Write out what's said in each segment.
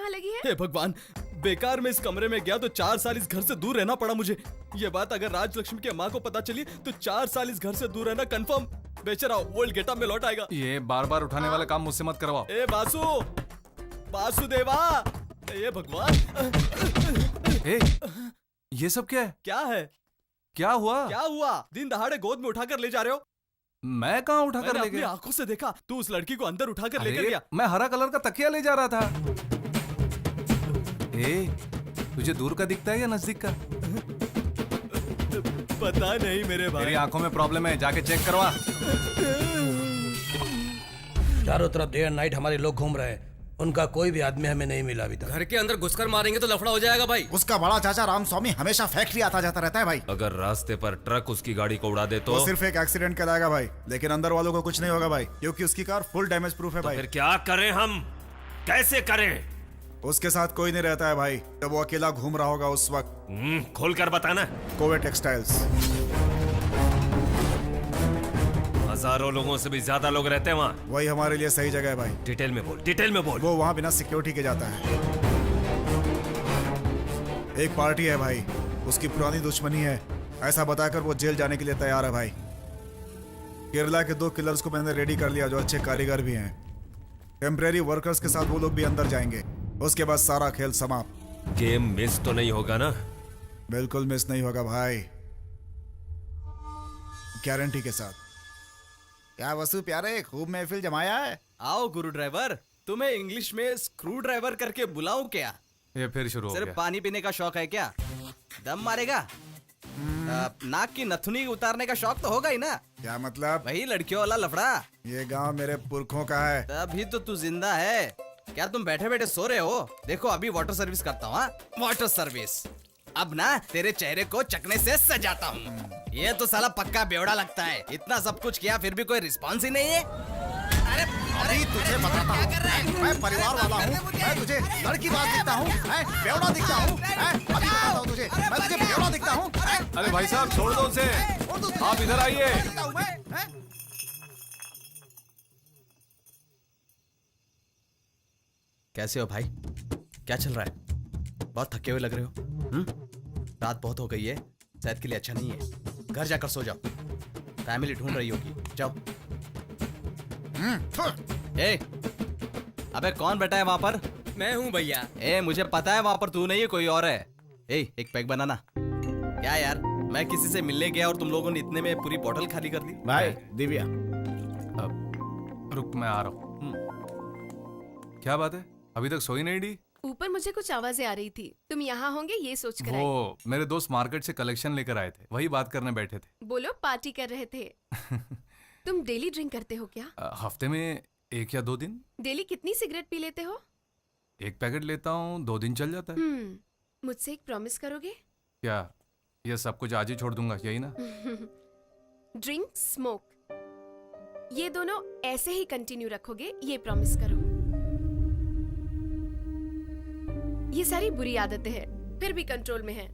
कहाँ लगी है? हे भगवान, बेकार में इस कमरे में गया तो 4 साल इस घर से दूर रहना पड़ा मुझे। ये बात अगर राजलक्ष्मी की माँ को पता चली तो 4 साल इस घर से दूर रहना कंफर्म। बेचारा ओल्ड गेटअप में लौट आएगा। ये बार बार उठाने वाला काम मुझसे मत करवाओ। ए बासु, वासुदेवा, ये भगवान। ए, ये सब क्या है? क्या है? क्या हुआ? क्या हुआ? दिन दहाड़े गोद में उठाकर ले जा रहे हो? मैं कहाँ उठाकर मैंने ले अपनी गया? आंखों से देखा, तू उस लड़की को अंदर उठाकर लेकर अरे, गया। मैं हरा कलर का तकिया ले जा रहा था। ए, तुझे दूर का दिखता है या नजदीक का? पता नहीं मेरे भाई। मेरी आंखों में प्रॉब्लम है, जाके चेक करवा। चारों तरफ डे एंड नाइट हमारे लोग घूम रहे हैं, उनका कोई भी आदमी हमें नहीं मिला अभी तक। घर के अंदर घुसकर मारेंगे तो लफड़ा हो जाएगा भाई। उसका बड़ा चाचा रामस्वामी हमेशा फैक्ट्री आता जाता रहता है भाई। अगर रास्ते पर ट्रक उसकी गाड़ी को उड़ा दे तो वो सिर्फ एक एक्सीडेंट कराएगा भाई, लेकिन अंदर वालों को कुछ नहीं होगा भाई, क्योंकि उसकी कार फुल डैमेज प्रूफ है भाई। फिर क्या करें हम? कैसे करें? उसके साथ कोई नहीं रहता है भाई, जब वो अकेला घूम रहा होगा उस वक्त। खोल कर बताना। कोवे टेक्सटाइल्स। हजारों लोगों से भी ज्यादा लोग रहते हैं वहाँ। वही हमारे लिए सही जगह है भाई। डिटेल में बोल, डिटेल में बोल। वो वहाँ बिना सिक्योरिटी के जाता है। एक पार्टी है भाई, उसकी पुरानी दुश्मनी है, ऐसा बताकर वो जेल जाने के लिए तैयार है भाई। केरला के 2 किलर्स को मैंने रेडी कर लिया जो अच्छे कारीगर भी हैं। टेम्परेरी वर्कर्स के साथ वो लोग भी अंदर जाएंगे, उसके बाद सारा खेल समाप्त। गेम मिस तो नहीं होगा ना? बिल्कुल मिस नहीं होगा भाई, गारंटी के साथ। क्या वसु प्यारे, खूब महफिल जमाया है। आओ गुरु ड्राइवर, तुम्हें इंग्लिश में स्क्रू ड्राइवर करके बुलाऊं क्या? ये फिर शुरू हो सिर्फ गया। पानी पीने का शौक है क्या? दम मारेगा? नाक की नथुनी उतारने का शौक तो होगा ही ना? क्या मतलब? वही लड़कियों वाला लफड़ा। ये गांव मेरे पुरखों का है। तभी तो तू जिंदा है। क्या तुम बैठे बैठे सो रहे हो? देखो अभी वाटर सर्विस करता हूँ। Water service. अब ना तेरे चेहरे को चकने से सजाता हूँ। ये तो साला पक्का बेवड़ा लगता है, इतना सब कुछ किया फिर भी कोई रिस्पॉन्स ही नहीं है। अरे अभी तुझे बताता हूँ, मैं परिवार वाला हूँ, मैं तुझे लड़की बात दिखता हूँ, बेवड़ा दिखता हूँ, अभी बताता हूँ तुझे, मैं तुझे बेवड़ा दिखता हूँ। अरे भाई साहब छोड़ दो उसे, आप इधर आइए। कैसे हो भाई? क्या चल रहा है? बहुत थके हुए लग रहे हो। रात बहुत हो गई है, सेहत के लिए अच्छा नहीं है। घर जाकर सो जाओ, फैमिली ढूंढ रही होगी। जाओ। ए, अबे कौन बैठा है वहां पर? मैं हूँ भैया। ए, मुझे पता है वहां पर तू नहीं है, कोई और है। ए, एक पैक बनाना। क्या यार, मैं किसी से मिलने गया और तुम लोगों ने इतने में पूरी बोतल खाली कर दी। भाई दिव्या, रुक मैं आ रहा हूँ। क्या बात है, अभी तक सोई नहीं डी? ऊपर मुझे कुछ आवाजें आ रही थी, तुम यहाँ होंगे ये सोच कर आई। वो मेरे दोस्त मार्केट से कलेक्शन लेकर आए थे, वही बात करने बैठे थे। बोलो, पार्टी कर रहे थे? तुम डेली ड्रिंक करते हो क्या? हफ्ते में 1 या 2 दिन। डेली कितनी सिगरेट पी लेते हो? 1 पैकेट लेता हूँ, 2 दिन चल जाता है। मुझसे एक प्रॉमिस करोगे? क्या ये सब कुछ आज ही छोड़ दूंगा, यही ना? ड्रिंक, स्मोक, ये दोनों ऐसे ही कंटिन्यू रखोगे, ये प्रॉमिस करो। ये सारी बुरी आदतें हैं, फिर भी कंट्रोल में है।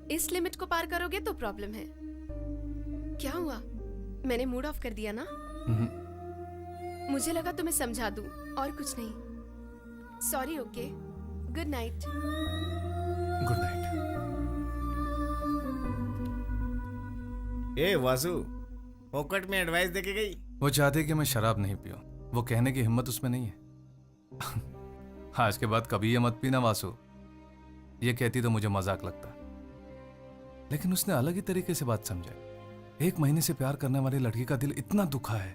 इस लिमिट को पार करोगे तो प्रॉब्लम है। क्या हुआ? मैंने मूड ऑफ कर दिया ना? मुझे लगा तुम्हें समझा दूं, और कुछ नहीं। Sorry. Okay, good night. Good night. ए वासु, पॉकेट में एडवाइस देके गई। वो चाहते कि मैं शराब नहीं पीऊं, वो कहने की हिम्मत उसमें नहीं है। आज के बाद कभी ये मत पीना वासु, ये कहती तो मुझे मजाक लगता, लेकिन उसने अलग ही तरीके से बात समझाई। 1 महीने से प्यार करने वाली लड़की का दिल इतना दुखा है,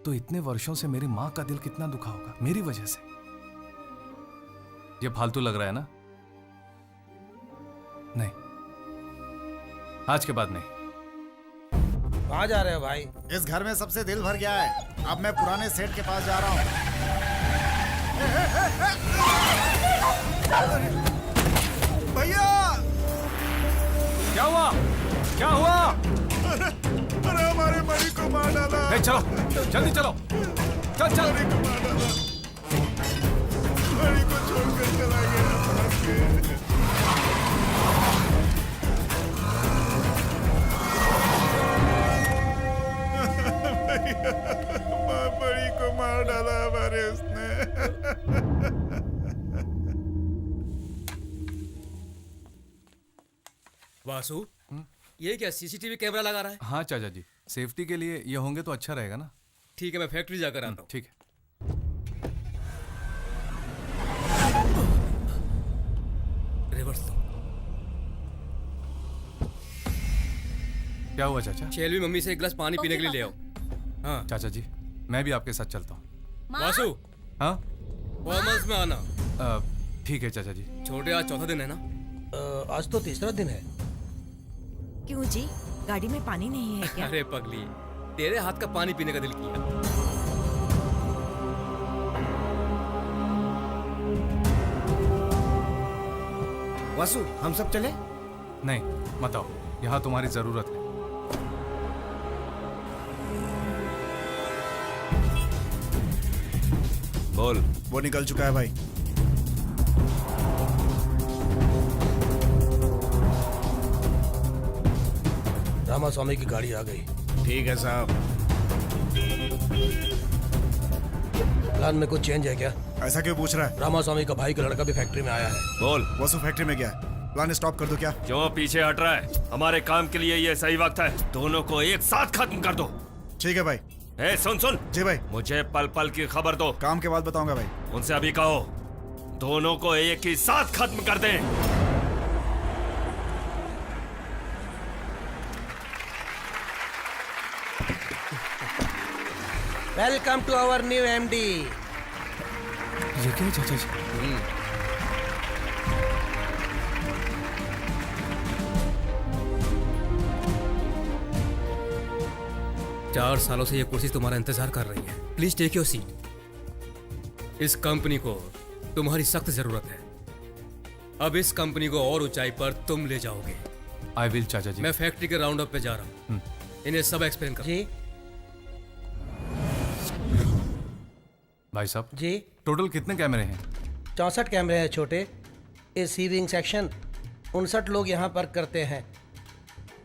तो इतने वर्षों से मेरी मां का दिल कितना दुखा होगा मेरी वजह से। ये फालतू लग रहा है ना? नहीं, आज के बाद नहीं। कहाँ जा रहे हो भाई? इस घर में सबसे दिल भर गया है, अब मैं पुराने सेठ के पास जा रहा हूँ। भैया! क्या हुआ? क्या हुआ? अरे हमारे मणि को मार डाला। चलो जल्दी चलो, चल चल। मणि को मार डाला, मणि को छोड़कर चला गया। मणि को मार डाला हमारे उसने। वासु, ये क्या सीसीटीवी कैमरा लगा रहा है? हाँ चाचा जी, सेफ्टी के लिए ये होंगे तो अच्छा रहेगा ना। ठीक है, मैं फैक्ट्री जाकर आता हूँ। ठीक है। रिवर्स दो। क्या हुआ चाचा? शेलवी मम्मी से एक गिलास पानी पीने के लिए ले आओ। हाँ चाचा जी, मैं भी आपके साथ चलता हूँ। वासु, हाँ फॉर्मल्स में आना। ठीक है चाचा जी। छोटे, आज चौथा दिन है ना? आज तो तीसरा दिन है। क्यों जी, गाड़ी में पानी नहीं है क्या? अरे पगली, तेरे हाथ का पानी पीने का दिल किया। वासु, हम सब चले? नहीं मत आओ, यहाँ तुम्हारी जरूरत है। बोल। वो निकल चुका है भाई। रामास्वामी की गाड़ी आ गई। ठीक है साहब। प्लान में कुछ चेंज है क्या? ऐसा क्यों पूछ रहा है? रामास्वामी का भाई का लड़का भी फैक्ट्री में आया है। बोल। वसु फैक्ट्री में गया है। प्लान स्टॉप कर दो क्या? क्यों पीछे हट रहा है? हमारे काम के लिए ये सही वक्त है। दोनों को एक साथ खत्म कर दो। ठीक है भाई। ए, सुन सुन। जी भाई। मुझे पल पल की खबर दो। काम के बाद बताऊंगा भाई। उनसे अभी कहो दोनों को एक ही साथ खत्म कर दें। Welcome to our new MD. ये क्या है चाचा जी? 4 सालों से ये कुर्सी तुम्हारा इंतजार कर रही है। Please take your seat. इस कंपनी को तुम्हारी सख्त जरूरत है। अब इस कंपनी को और ऊंचाई पर तुम ले जाओगे। आई विल चाचा जी। मैं फैक्ट्री के राउंड अप पे जा रहा हूँ। इन्हें सब एक्सप्लेन करो। जी भाई साहब, जी। टोटल कितने कैमरे हैं? 64 कैमरे हैं छोटे। ये सीविंग सेक्शन 59 लोग यहाँ पर करते हैं।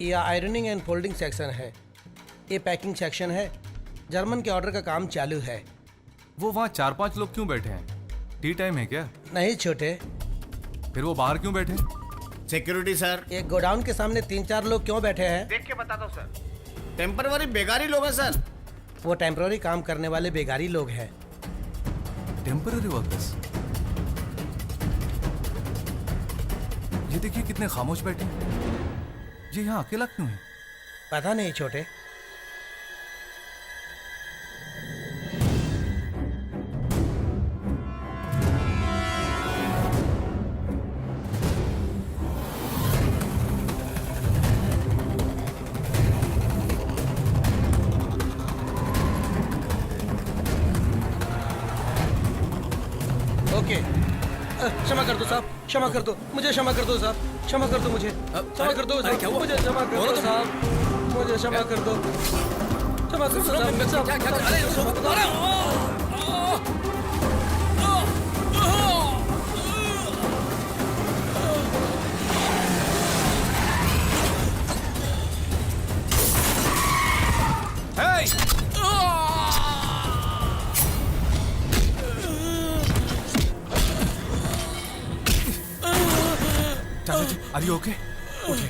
ये आयरनिंग एंड फोल्डिंग सेक्शन है। ये पैकिंग सेक्शन है। जर्मन के ऑर्डर का काम चालू है। वो वहाँ 4-5 लोग क्यों बैठे हैं? टी टाइम है क्या? नहीं छोटे, फिर वो बाहर क्यों बैठे? Security sir. ये गोडाउन के सामने 3-4 लोग क्यों बैठे हैं? देख के बता दो सर। टेम्परवरी बेगारी लोग हैं सर। वो टेम्पररी काम करने वाले बेगारी लोग हैं। Temporary workers. ये देखिए कितने खामोश बैठे हैं। ये यहाँ अकेला क्यों है? पता नहीं छोटे। ओके, क्षमा कर दो साहब, क्षमा कर दो, मुझे क्षमा कर दो साहब, क्षमा कर दो मुझे, क्षमा कर दो साहब, मुझे क्षमा कर दो साहब, मुझे क्षमा कर दो, क्षमा कर दो साहब। चाचा जी, आर यू ओके? उठे।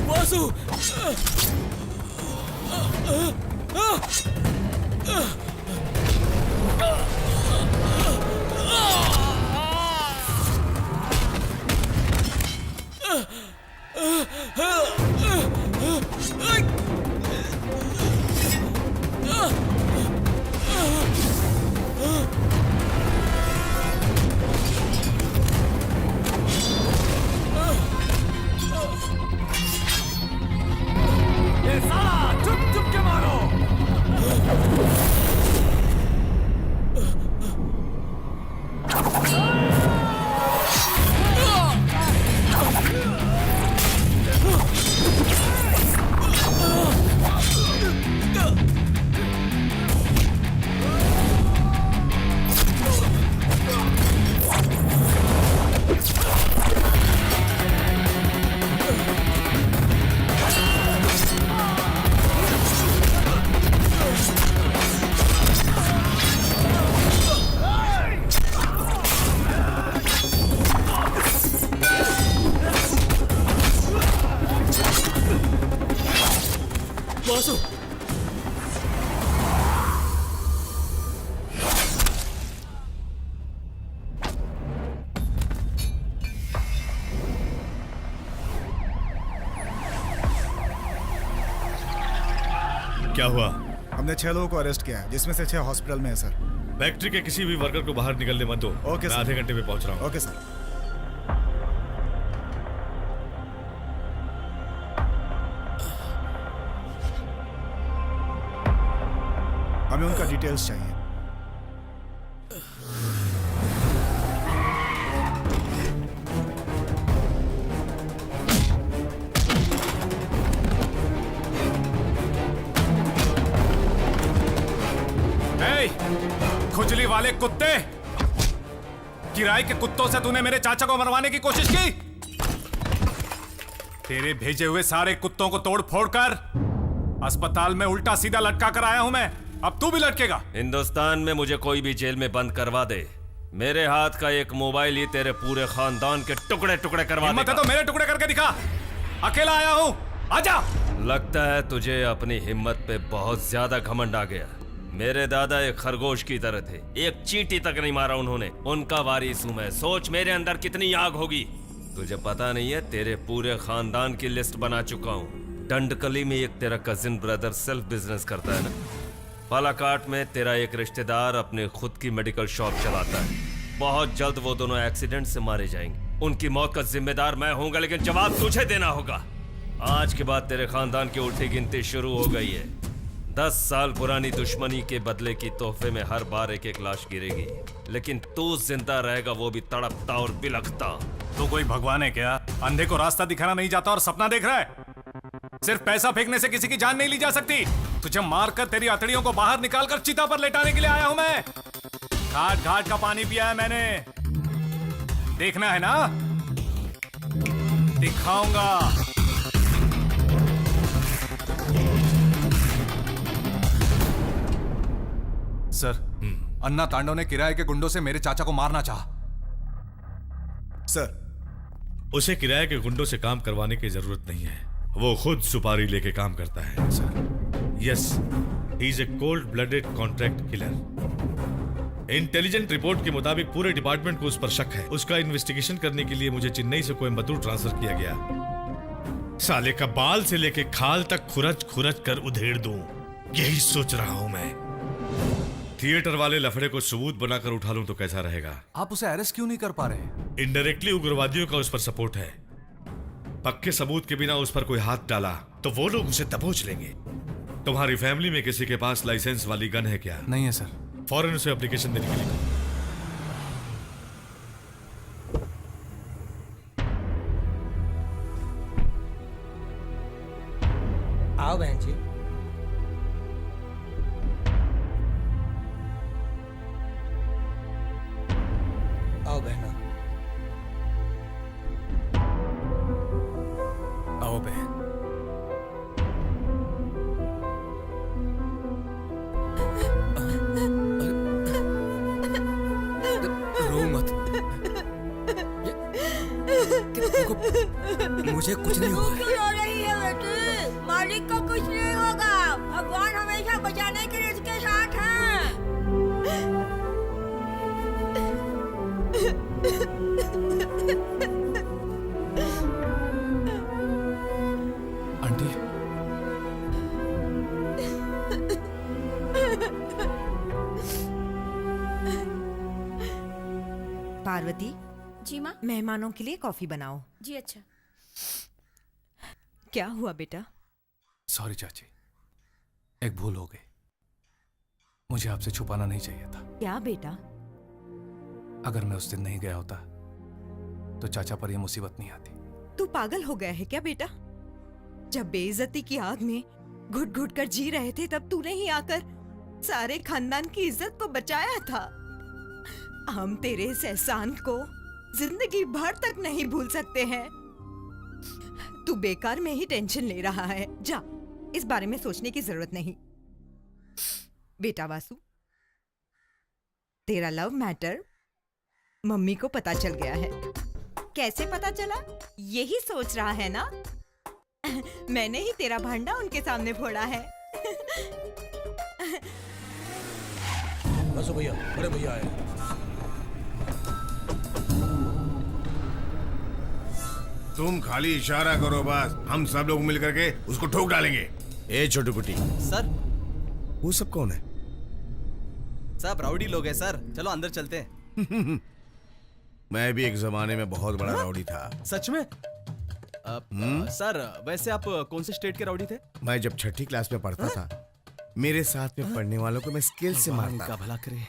वासु! ये साला चुप चुप के मारो। वासु क्या हुआ? हमने 6 लोगों को अरेस्ट किया है, जिसमें से 6 हॉस्पिटल में है सर। फैक्ट्री के किसी भी वर्कर को बाहर निकलने मत दो। ओके मैं सर। आधे घंटे में पहुंच रहा हूँ। Okay sir. हमें उनका डिटेल्स चाहिए। खुजली वाले कुत्ते, किराए के कुत्तों से तूने मेरे चाचा को मरवाने की कोशिश की। तेरे भेजे हुए सारे कुत्तों को तोड़ फोड़ कर अस्पताल में उल्टा सीधा लटका कर आया हूं मैं। अब तू भी लटकेगा। हिंदुस्तान में मुझे कोई भी जेल में बंद करवा दे, मेरे हाथ का एक मोबाइल ही तेरे पूरे खानदान के टुकड़े टुकड़े करवा हिम्मत है तो मेरे टुकड़े करके दिखा। अकेला आया हूं, आजा। लगता है तुझे अपनी हिम्मत पे बहुत ज्यादा घमंड आ गया। मेरे दादा एक खरगोश की तरह थे, एक चींटी तक नहीं मारा उन्होंने। उनका वारिस हूं मैं। सोच मेरे अंदर कितनी आग होगी। तुझे पता नहीं है, तेरे पूरे खानदान की लिस्ट बना चुका हूँ। डंडकली में एक तेरा कजिन ब्रदर सेल्फ बिजनेस करता है ना। बालाकाट में तेरा एक रिश्तेदार अपने खुद की मेडिकल शॉप चलाता है। बहुत जल्द वो दोनों एक्सीडेंट से मारे जाएंगे। उनकी मौत का जिम्मेदार मैं होऊंगा, लेकिन जवाब तुझे देना होगा। आज के बाद तेरे खानदान की उल्टी गिनती शुरू हो गई है। 10 साल पुरानी दुश्मनी के बदले की तोहफे में हर बार एक एक लाश गिरेगी, लेकिन तू जिंदा रहेगा, वो भी तड़पता और बिलखता। तू कोई भगवान है क्या? अंधे को रास्ता दिखाना नहीं जाता और सपना देख रहा है। सिर्फ पैसा फेंकने से किसी की जान नहीं ली जा सकती। तुझे मारकर तेरी हथेलियों को बाहर निकालकर चिता पर लेटाने के लिए आया हूं मैं। घाट घाट का पानी पिया है मैंने। देखना है ना? दिखाऊंगा। सर, अन्ना तांडव ने किराए के गुंडों से मेरे चाचा को मारना चाहा। सर, उसे किराए के गुंडों से काम करवाने की जरूरत नहीं है। वो खुद सुपारी लेके काम करता है। Sir, yes, he is a cold blooded contract killer. Intelligent report के मुताबिक पूरे डिपार्टमेंट को उस पर शक है। उसका इन्वेस्टिगेशन करने के लिए मुझे चेन्नई से कोयम्बतूर ट्रांसफर किया गया। साले का बाल से लेके खाल तक खुरच खुरच कर उधेड़ दूं, यही सोच रहा हूं मैं। थिएटर वाले लफड़े को सबूत बनाकर उठा लूं तो कैसा रहेगा? आप उसे अरेस्ट क्यों नहीं कर पा रहे? इनडायरेक्टली उग्रवादियों का उस पर सपोर्ट है। पक्के सबूत के बिना उस पर कोई हाथ डाला तो वो लोग उसे दबोच लेंगे। तुम्हारी फैमिली में किसी के पास लाइसेंस वाली गन है क्या? नहीं है सर। फौरन उसे एप्लीकेशन देने के लिए कहो। आओ बहन जी। आओ बहना। आओ बहन। रो मत। मुझे कुछ नहीं हुआ। क्यों रो रही है बेटी? मालिक को कुछ नहीं होगा। भगवान हमेशा बचाने के लिए उसके साथ हैं। आंटी, पार्वती जी माँ। मेहमानों के लिए कॉफी बनाओ। जी अच्छा। क्या हुआ बेटा? सॉरी चाची, एक भूल हो गई। मुझे आपसे छुपाना नहीं चाहिए था। क्या बेटा? अगर मैं उस दिन नहीं गया होता तो चाचा पर यह मुसीबत नहीं आती। तू पागल हो गया है क्या बेटा? जब बेइज्जती की आग में घुट घुट कर जी रहे थे तब तूने ही आकर सारे खानदान की इज्जत को बचाया था। हम तेरे इस एहसान को जिंदगी भर तक नहीं भूल सकते हैं। तू बेकार में ही टेंशन ले रहा है। जा, इस बारे में सोचने की जरूरत नहीं। बेटा वासु, तेरा लव मैटर मम्मी को पता चल गया है। कैसे पता चला? यही सोच रहा है ना? मैंने ही तेरा भांडा उनके सामने फोड़ा है। बसो भैया, बड़े भैया आए। तुम खाली इशारा करो बस, हम सब लोग मिल करके उसको ठोक डालेंगे। ए छोटू कुटी, सर वो सब कौन है? सब राउडी लोग हैं सर, चलो अंदर चलते हैं। मैं भी एक जमाने में बहुत बड़ा राउडी था। सच में? सर वैसे आप कौन से स्टेट के राउडी थे? मैं जब छठी क्लास में पढ़ता था, मेरे साथ में पढ़ने वालों को मैं स्केल से मारता का था। भला करे।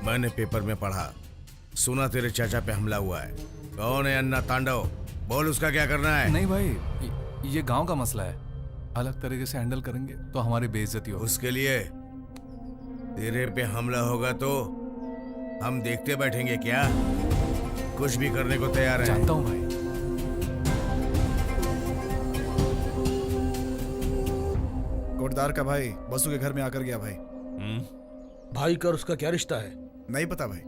मैंने पेपर में पढ़ा, सुना तेरे चाचा पे हमला हुआ है। कौन है अन्ना तांडव? बोल उसका क्या करना है? नहीं भाई, ये गांव का मसला है, अलग तरीके से हैंडल करेंगे तो हमारी बेइज्जती होगी। उसके लिए तेरे पे हमला होगा तो हम देखते बैठेंगे क्या? कुछ भी करने को तैयार है। जानता हूँ भाई। कोटदार का भाई बसु के घर में आकर गया भाई। भाई का और उसका क्या रिश्ता है? नहीं पता भाई।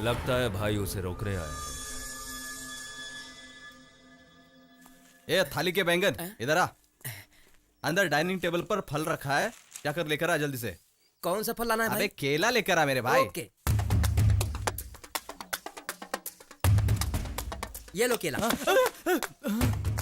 लगता है भाई उसे रोकने आए हैं। ए थाली के बैंगन इधर आ। अंदर डाइनिंग टेबल पर फल रखा है, जाकर लेकर आ जल्दी से। कौन सा फल लाना है अबे भाई? केला लेकर आ मेरे भाई। ओके। ये लो केला।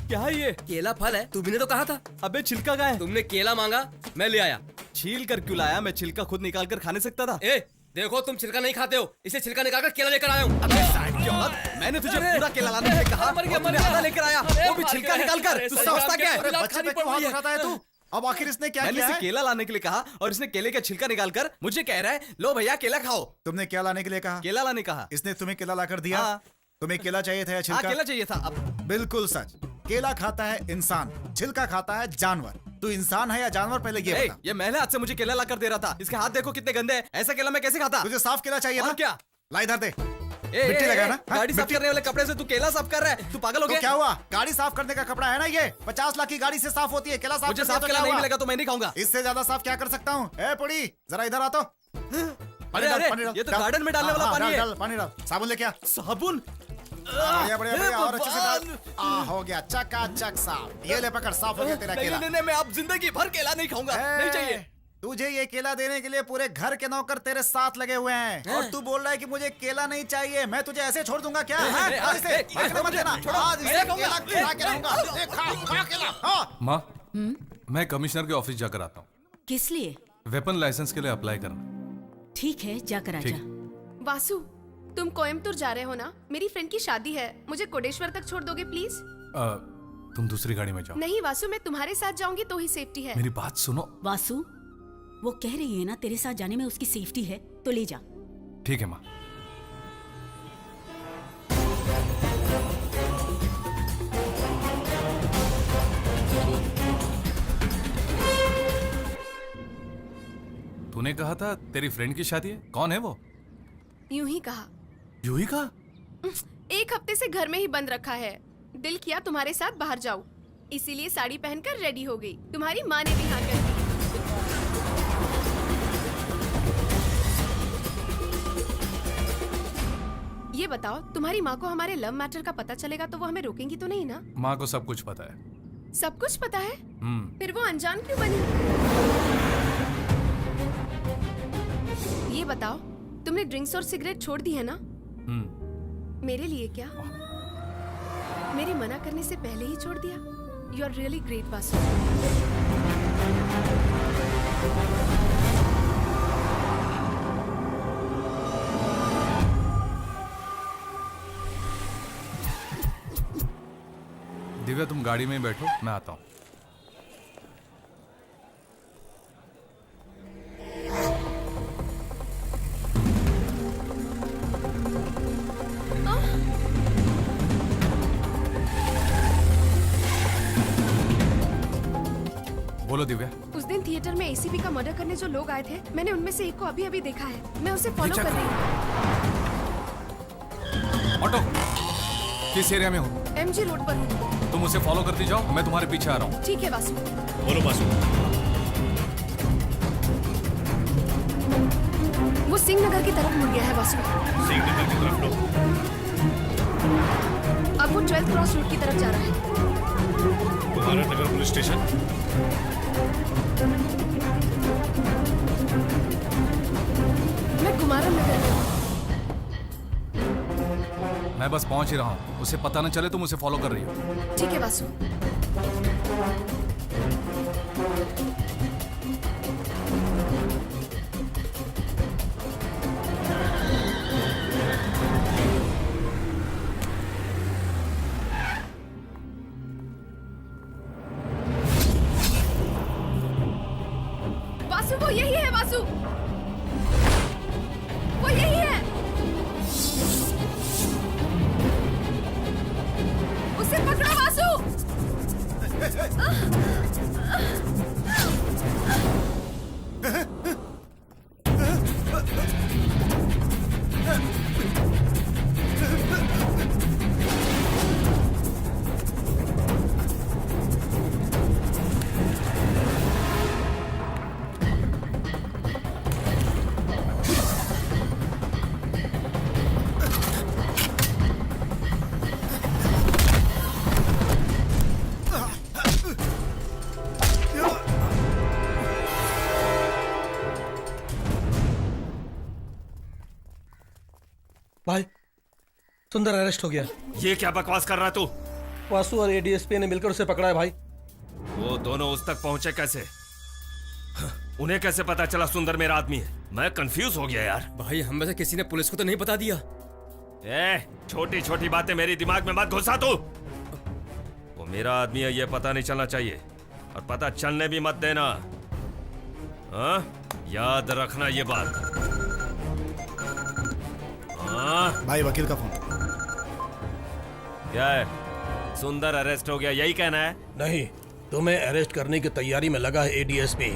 क्या है ये? केला फल है, तुमने तो कहा था। अबे छिलका कहाँ है? तुमने केला मांगा, मैं ले आया। छील कर क्यों लाया? मैं छिलका खुद निकाल कर खा नहीं सकता था। ए देखो, तुम छिलका नहीं खाते हो, इसे छिलका निकाल कर केला लेकर आया हूँ। अबे साइड की औलाद, मैंने तुझे पूरा केला लाने के लिए कहा, मर गया, और तूने मर गया। आधा लेकर आया, वो भी छिलका निकाल कर। तू समझता क्या है? बच्चे पे क्यों हाथ उठाता है तू? अब आखिर इसने क्या मैंने किया इसे है? केला लाने के लिए कहा और इसने केले का छिलका निकाल कर मुझे कह रहा है लो भैया केला खाओ। तुमने क्या लाने के लिए कहा? केला लाने कहा। इसने तुम्हें केला लाकर दिया? हाँ। तुम्हें केला चाहिए था या हाँ छिलका? केला चाहिए था। अब बिल्कुल सच। केला खाता है इंसान, छिलका खाता है जानवर। तू इंसान है या जानवर, पहले ये बता। ये महले हाथ से मुझे केला लाकर दे रहा था। इसके हाथ देखो कितने गंदे हैं। ऐसा केला मैं कैसे खाता? तुझे साफ केला चाहिए और ना? क्या? ला इधर दे। मिट्टी लगा ना? हाँ, गाड़ी साफ मिट्टी- करने वाले कपड़े से तू केला साफ कर रहा है? तू पागल हो तो गया? क्या हुआ? गाड़ी साफ करने का कपड़ा है ना ये? 50 लाख की गाड़ी से साफ होती है। केला साफ मुझे कर दिया साफ तो केला क्या नहीं हुआ? मिलेगा तो मैं नहीं खाऊंगा। इससे ज्यादा साफ क्या कर सकता हूँ? ए पुड़ी, जरा इधर आ तो। अरे अरे, ये तो गार्डन में डालने वाला पानी है। डाल, पानी डाल। साबुन लेके आ। साबुन? बढ़िया बढ़िया बढ़िया, और अच्छे से डाल। भगवान! हो गया, चकाचक साफ। ये ले पकड़, साफ हो गया तेरा केला। नहीं, मैं अब जिंदगी भर केला नहीं खाऊंगा। नहीं चाहिए। तुझे ये केला देने के लिए पूरे घर के नौकर तेरे साथ लगे हुए हैं, और तू बोल रहा है कि मुझे केला नहीं चाहिए। मैं तुझे ऐसे छोड़ दूंगा क्या? हाँ? आज इसे भागने मत देना। आज इसे केला खिला के रहूंगा। ए, खा केला। हाँ। माँ, मैं कमिश्नर के ऑफिस जाकर आता हूँ। किस लिए? वेपन लाइसेंस के लिए अप्लाई करना। ठीक है, जाकर आजा। ठीक। वासु, तुम कोयम्बतूर जा रहे हो ना? मेरी फ्रेंड की शादी है, मुझे कोडेश्वर तक छोड़ दोगे प्लीज? तुम दूसरी गाड़ी में जाओ। नहीं वासु, मैं तुम्हारे साथ जाऊंगी तो ही सेफ्टी है। मेरी बात सुनो। वासु, वो कह रही है ना तेरे साथ जाने में उसकी सेफ्टी है, तो ले जा। ठीक है माँ। तूने कहा था तेरी फ्रेंड की शादी है, कौन है वो? यूं ही कहा। यूं ही कहा? एक हफ्ते से घर में ही बंद रखा है। दिल किया तुम्हारे साथ बाहर जाऊं, इसीलिए साड़ी पहनकर रेडी हो गई। तुम्हारी माँ ने भी हाँ कर दी। ये बताओ, तुम्हारी माँ को हमारे लव मैटर का पता चलेगा तो वो हमें रोकेंगी तो नहीं ना? माँ को सब कुछ पता है। सब कुछ पता है? फिर वो अनजान क्यों बनी? ये बताओ, तुमने ड्रिंक्स और सिगरेट छोड़ दी है ना? मेरे लिए क्या? मेरे मना करने से पहले ही छोड़ दिया? You are really great Vasu. Divya, तुम गाड़ी में ही बैठो, मैं आता हूँ। बोलो दिव्या। उस दिन थिएटर में एसीपी का मर्डर करने जो लोग आए थे, मैंने उनमें से एक को अभी अभी देखा है। मैं उसे फॉलो कर रही हूँ। ऑटो, किस एरिया में हो? एमजी रोड पर हूँ। तुम उसे फॉलो करती जाओ, मैं तुम्हारे पीछे आ रहा हूँ। ठीक है वासु। बोलो बासु। वो सिंह नगर की तरफ मुड़ गया है वासु। सिंह नगर की तरफ लो। अब वो 12th क्रॉस रोड की तरफ जा रहा है। कुमारन नगर पुलिस स्टेशन। मैं कुमारन नगर में हूँ। मैं बस पहुंच ही रहा हूँ, उसे पता न चले तुम उसे फॉलो कर रही हो। ठीक है वासु। वासु वो यही है वासु, वो यही है। उसे पकड़ो वासु। भाई सुंदर अरेस्ट हो गया। ये क्या बकवास कर रहा तू? वासु और एडीएसपी ने मिलकर उसे पकड़ा है भाई। वो दोनों उस तक पहुंचे कैसे? उन्हें कैसे पता चला सुंदर मेरा आदमी है? मैं कंफ्यूज हो गया यार। भाई हम में से किसी ने पुलिस को तो नहीं बता दिया। छोटी छोटी बातें मेरी दिमाग में मत घुसा तू। वो मेरा आदमी है ये पता नहीं चलना चाहिए, और पता चलने भी मत देना। हाँ? याद रखना ये बात। हाँ? भाई वकील का फोन। क्या है? सुंदर अरेस्ट हो गया यही कहना है? नहीं, तुम्हें अरेस्ट करने की तैयारी में लगा है एडीएसपी।